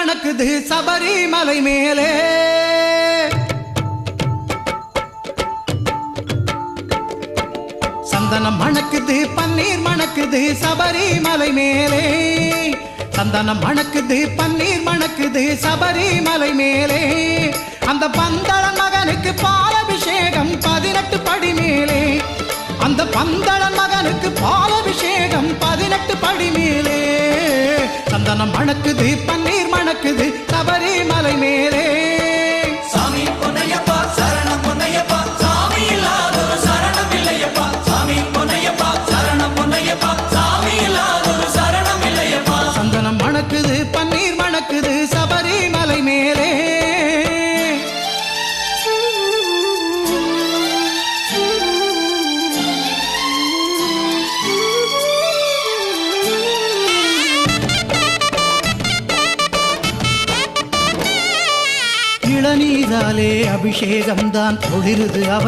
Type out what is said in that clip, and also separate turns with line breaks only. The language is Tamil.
மணக்குது சபரிமலை மேலே சந்தனம் மணக்குது பன்னீர் மணக்குது சபரிமலை மேலே சந்தனம் மணக்குது பன்னீர் மணக்குது சபரிமலை மேலே அந்த பந்தளன் மகனுக்கு பாலபிஷேகம் 18 படி மேலே அந்த பந்தளன் மகனுக்கு பாலபிஷேகம் 18 படி மேலே சந்தனம் மணக்குது பன்னீர் மணக்குது சபரிமலை மேலே
சாமி பொன்னையப்பா சரணம் பொன்னையப்பா சாமி இல்லாதொரு சரணம் இல்லையப்பா சாமி பொன்னையப்பா சரணம் பொன்னையப்பா சாமி இல்லாதொரு சரணம் இல்லையப்பா
சந்தனம் மணக்குது பன்னீர் மணக்குது சபரிமலை மேலே இளநீராலே அபிஷேகம் தான் தொழிருது அவன்